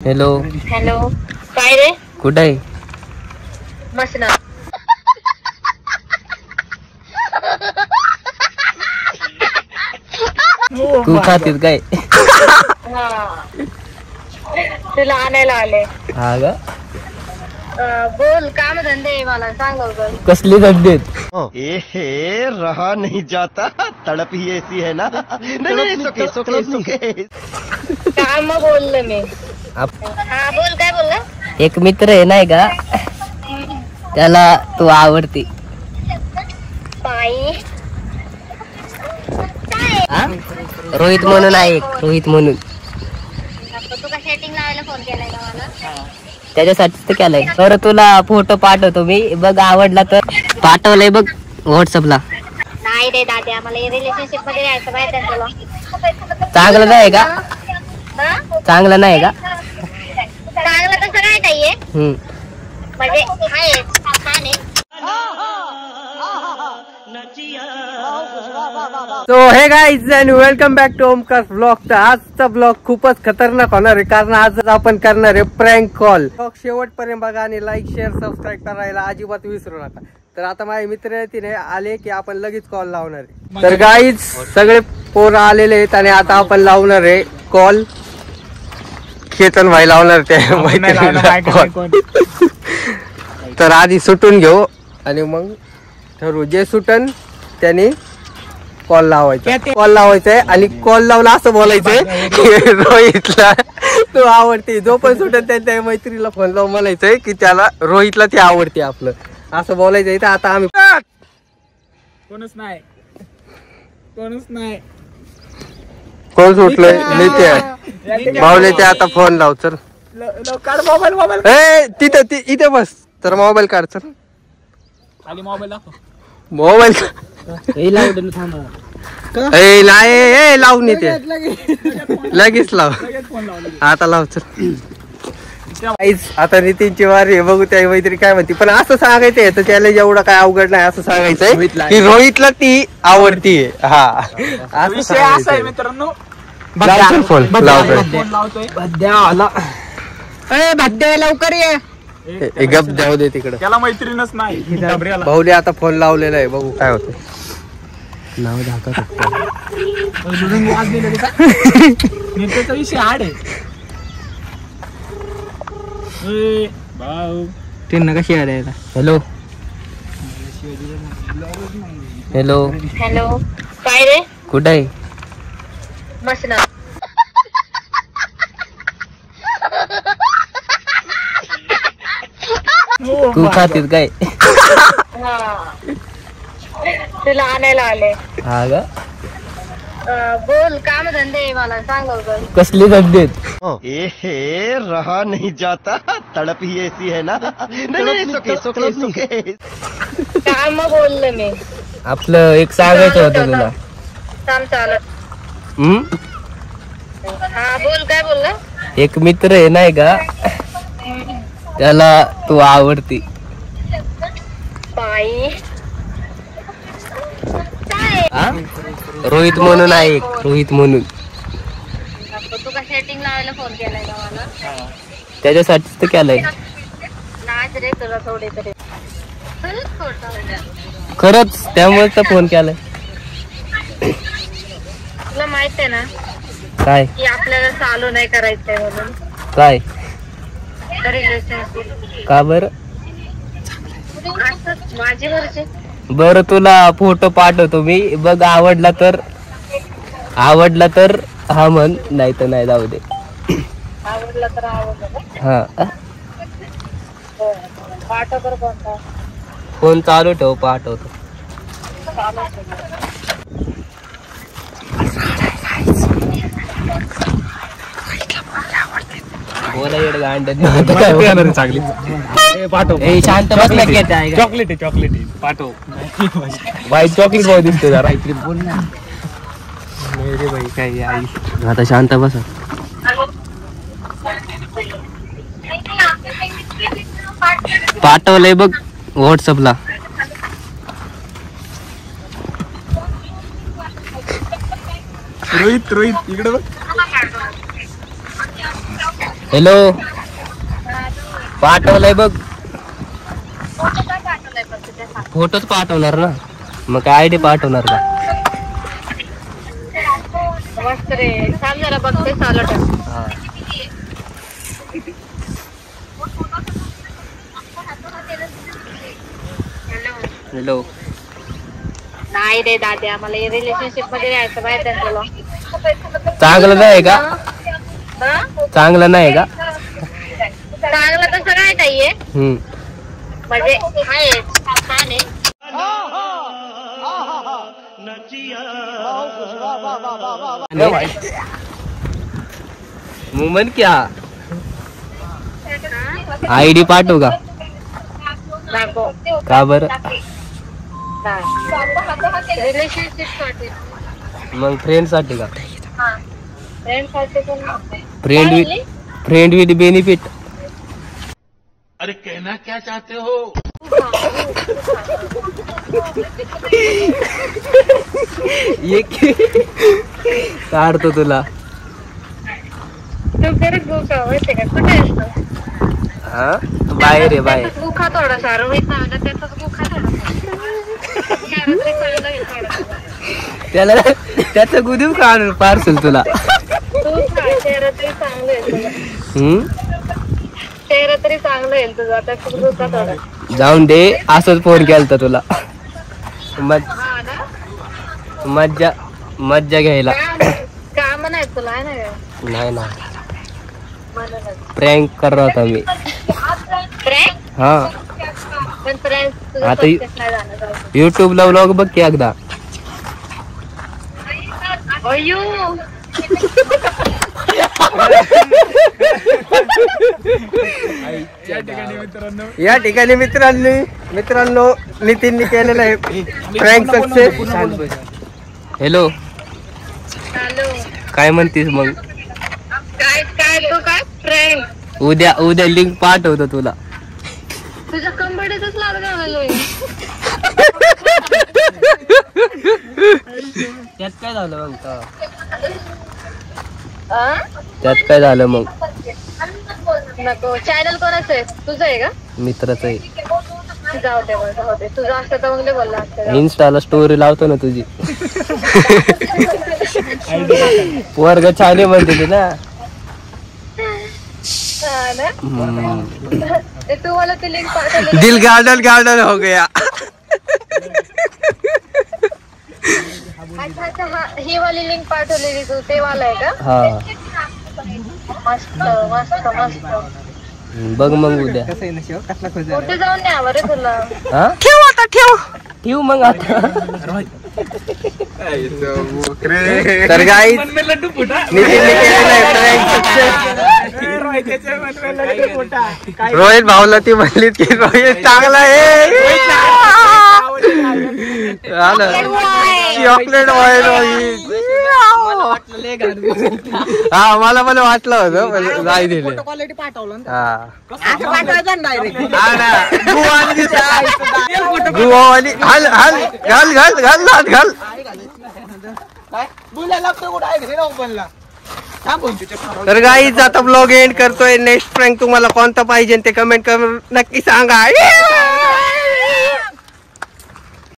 Hello hello. काय रे? कुठे आहे? मस्त ना. तू खातीस काय? तुला आणायला आले. हा का? बोल, काम धंदे मला सांग लवकर. कसली धंदेत? रहा नहीं जाता, तड़प ही ऐसी है ना. काम बोलले मी. हा बोल, काय बोलला? एक मित्र आहे नाही का, त्याला तू आवडती. बाई रोहित म्हणून आहे एक, रोहित म्हणून. तू का सेटिंग लावायला फोन केलाय का मला? त्याच्यासाठीच तर केलंय. तर तुला फोटो पाठवतो मी, बघ आवडला तर. पाठवलंय बघ व्हॉट्सअपला. नाही रे दाद्या, मला रिलेशनशिप मध्ये राहायचं माहिती आहे तुला. चांगलं नाही का? चांगलं नाही का? चांगलं तसं काय नाहीये, म्हणजे आहे छान आहे. So hey guys and welcome back to Omkar blog. तर आजचा ब्लॉग खूपच खतरनाक होणार आहे, कारण आज आपण करणार आहे प्रँक कॉल. ब्लॉग शेवटपर्यंत बघा आणि लाईक शेअर सबस्क्राईब करायला अजिबात विसरू नका. तर आता माझे मित्र तिने आले की आपण लगेच कॉल लावणार आहे. तर गाईज सगळे पोरं आलेले आहेत आणि आता आपण लावणार आहे कॉल. केतन भाई लावणार ते तर आधी सुटून घेऊ आणि मग ठरवू. जे सुटन त्याने कॉल लावायचा. कॉल लावायचा आणि कॉल लावला असं बोलायचंय की रोहितला तू आवडते. जो पण सुटन त्या मैत्रीला फोन लावून म्हणायचंय की त्याला रोहितला ती आवडते आपलं, असं बोलायचंय. तर आता आम्ही कोणच नाही कोण सुटलंय नेते भावले ते. आता फोन लाव चल. मोबाईल ए तिथं इथे बस. तर मोबाईल काढ चल. खाली मोबाईल दाखव. मोबाईल नाही लावून येते लगेच लाव. आता लाव चल. आता नितीनची वारी आहे, बघू त्या मैत्री काय म्हणते. पण असं सांगायचंय तर त्याला एवढं काय अवघड नाही. असं सांगायचंय की रोहितला ती आवडतीये. हा विषय असा आहे मित्रांनो. फोन लावतोय. फोन लावतोय. भद्द्या लवकर ये. गप जाऊ दे तिकडं. त्याला मैत्रीणच नाही. भाऊले आता फोन लावलेला आहे, बघू काय होतं. नेत्याचा विषय हाड आहे. भाऊ त्यांना कशी आडायला. Hello hello. हॅलो. काय रे? कुठे आहे? मस्त ना. तू खातीस काय? तुला आणायला आले. हा का? बोल, काम धंदे मला सांग लवकर. कसली धंदेत? रहा नहीं जाता, तड़प ही ऐसी है ना. काम बोलले मी. आपलं एक सांगायचं होतं तुला. काम चालत. हा बोल, काय बोलला? एक मित्र आहे नाही का, त्याला तू आवडती. बाई रोहित म्हणून आहे एक, रोहित म्हणून. तू का सेटिंग लावायला फोन केलाय का मला? त्याच्यासाठीच तर केलंय. नाच रे तुला थोडे तरी. खरंच त्यामुळे तर फोन केलाय. तुला माहित आहे ना काय? की आपल्याला चालू नाही करायचंय म्हणून. काय? रिलेशनशिप का बरं? माझी वरची. बरं तुला फोटो पाठवतो मी, बघ आवडला तर हा म्हण, नाही तर नाही. जाऊ दे. आवडला तर आवडलं. हा पाठव कर. कोणता फोन चालू ठेव, पाठवतो. शांत बस. चॉकलेट आहे पाठव. वाईट चॉकलेट भाऊ दिसतो जरा. काय आता शांत बस. पाठवलंय बघ व्हॉट्सअपला. रोहित इकडे बघ. हॅलो पाठवलंय बघ. फोटो काय पाठवलाय फक्त ते सांग. फोटोच पाठवणार ना, मग काय आयडी पाठवणार का? मस्त रे, थांब जरा बघते चालू ठेव. हा. हॅलो. नाही रे दाद्या, मला रिलेशनशिप मध्ये राहायचं माहिती आहे तुला. चांगलं नाही का? हा? चांगलं नाही का? चांगलं तसं काय नाहीये, म्हणजे आहे छान आहे. मुमन क्या आयडी पाठवू का? नको. का बरं? रिलेशनशिप साठी. मग फ्रेंड साठी का? फ्रेंड साठी पण फ्रेंड विथ बेनिफिट. अरे कहना क्या चाहते हो? ये काढतो तुला. तू खरंच गुखा माहिती का? कुठे असतो? हा बाहेर आहे बाहेर. त्याचाच गुखा थोडासा रोहित नावाचा, त्याचाच गुखा थोडासा. चांगलं आहे थोडासा. त्याला त्याचं गुदीव काढ पार्सल तुला. तू खा, चेहरा तरी चांगलं आहे तुझा. चेहरा तरी चांगलं आहे तुझा, त्याचाच गुखा थोडा. जाऊन दे, असंच फोन केलता तुला. हा ना? मज्जा घ्यायला. काम नाही तुला आहे ना? नाही ना, म्हणूनच. प्रँक करत होता मी. फ्रेंड हा पण फ्रेंड तुझं आता सक्सेस नाही जाणार. युट्यूबला व्लॉग बघ की एकदा. अय्यो. या ठिकाणी मित्रांनो मित्रांनो नितीनने केलेलं आहे प्रँक सक्सेस. Hello, hello. काय म्हणतीस मग? काय काय तू काय फ्रेंड? उद्या लिंक पाठवतो तुला. तुझ्या कंबडीतच लागलं घालवलोय. त्यात काय झालं मग? आ? त्यात काय झालं मग? नको. चॅनल कोणाचं आहे? तुझं आहे का? मित्राचं आहे. जाऊ दे मग, जाऊ दे. तुझं असतं तर मग बोलला असतं. इन्स्टाला स्टोरी लावतो ना तुझी. वर्ग छान आहे म्हणते ती ना. हा ना? ते तू मला ती लिंक पाठवली. दिल गार्डन हो गया. अच्छा अच्छा, हा ही वाली लिंक पाठवलेली तू, ते वाला आहे का? हा मस्त मस्त मस्त. बघ मग उद्या. कुठे जाऊन न्यावं रे तुला? हा ठेव मग आता. तर गाईज लड्डू फुटा. नितीनने केलेलं आहे प्रँक सक्सेस. लड्डू फुटा. रोहित भाऊला ती म्हणली की रोहित चांगला आहे. Chocolate boy Rohit. हा मला वाटलं होतं पण नाही दिले. गुवावाली घाल घाल घाल घाल घाल घाल. तर गाईज आता ब्लॉग एंड करतोय. नेक्स्ट प्रँक तुम्हाला कोणता पाहिजे ते कमेंट करून नक्की सांगा.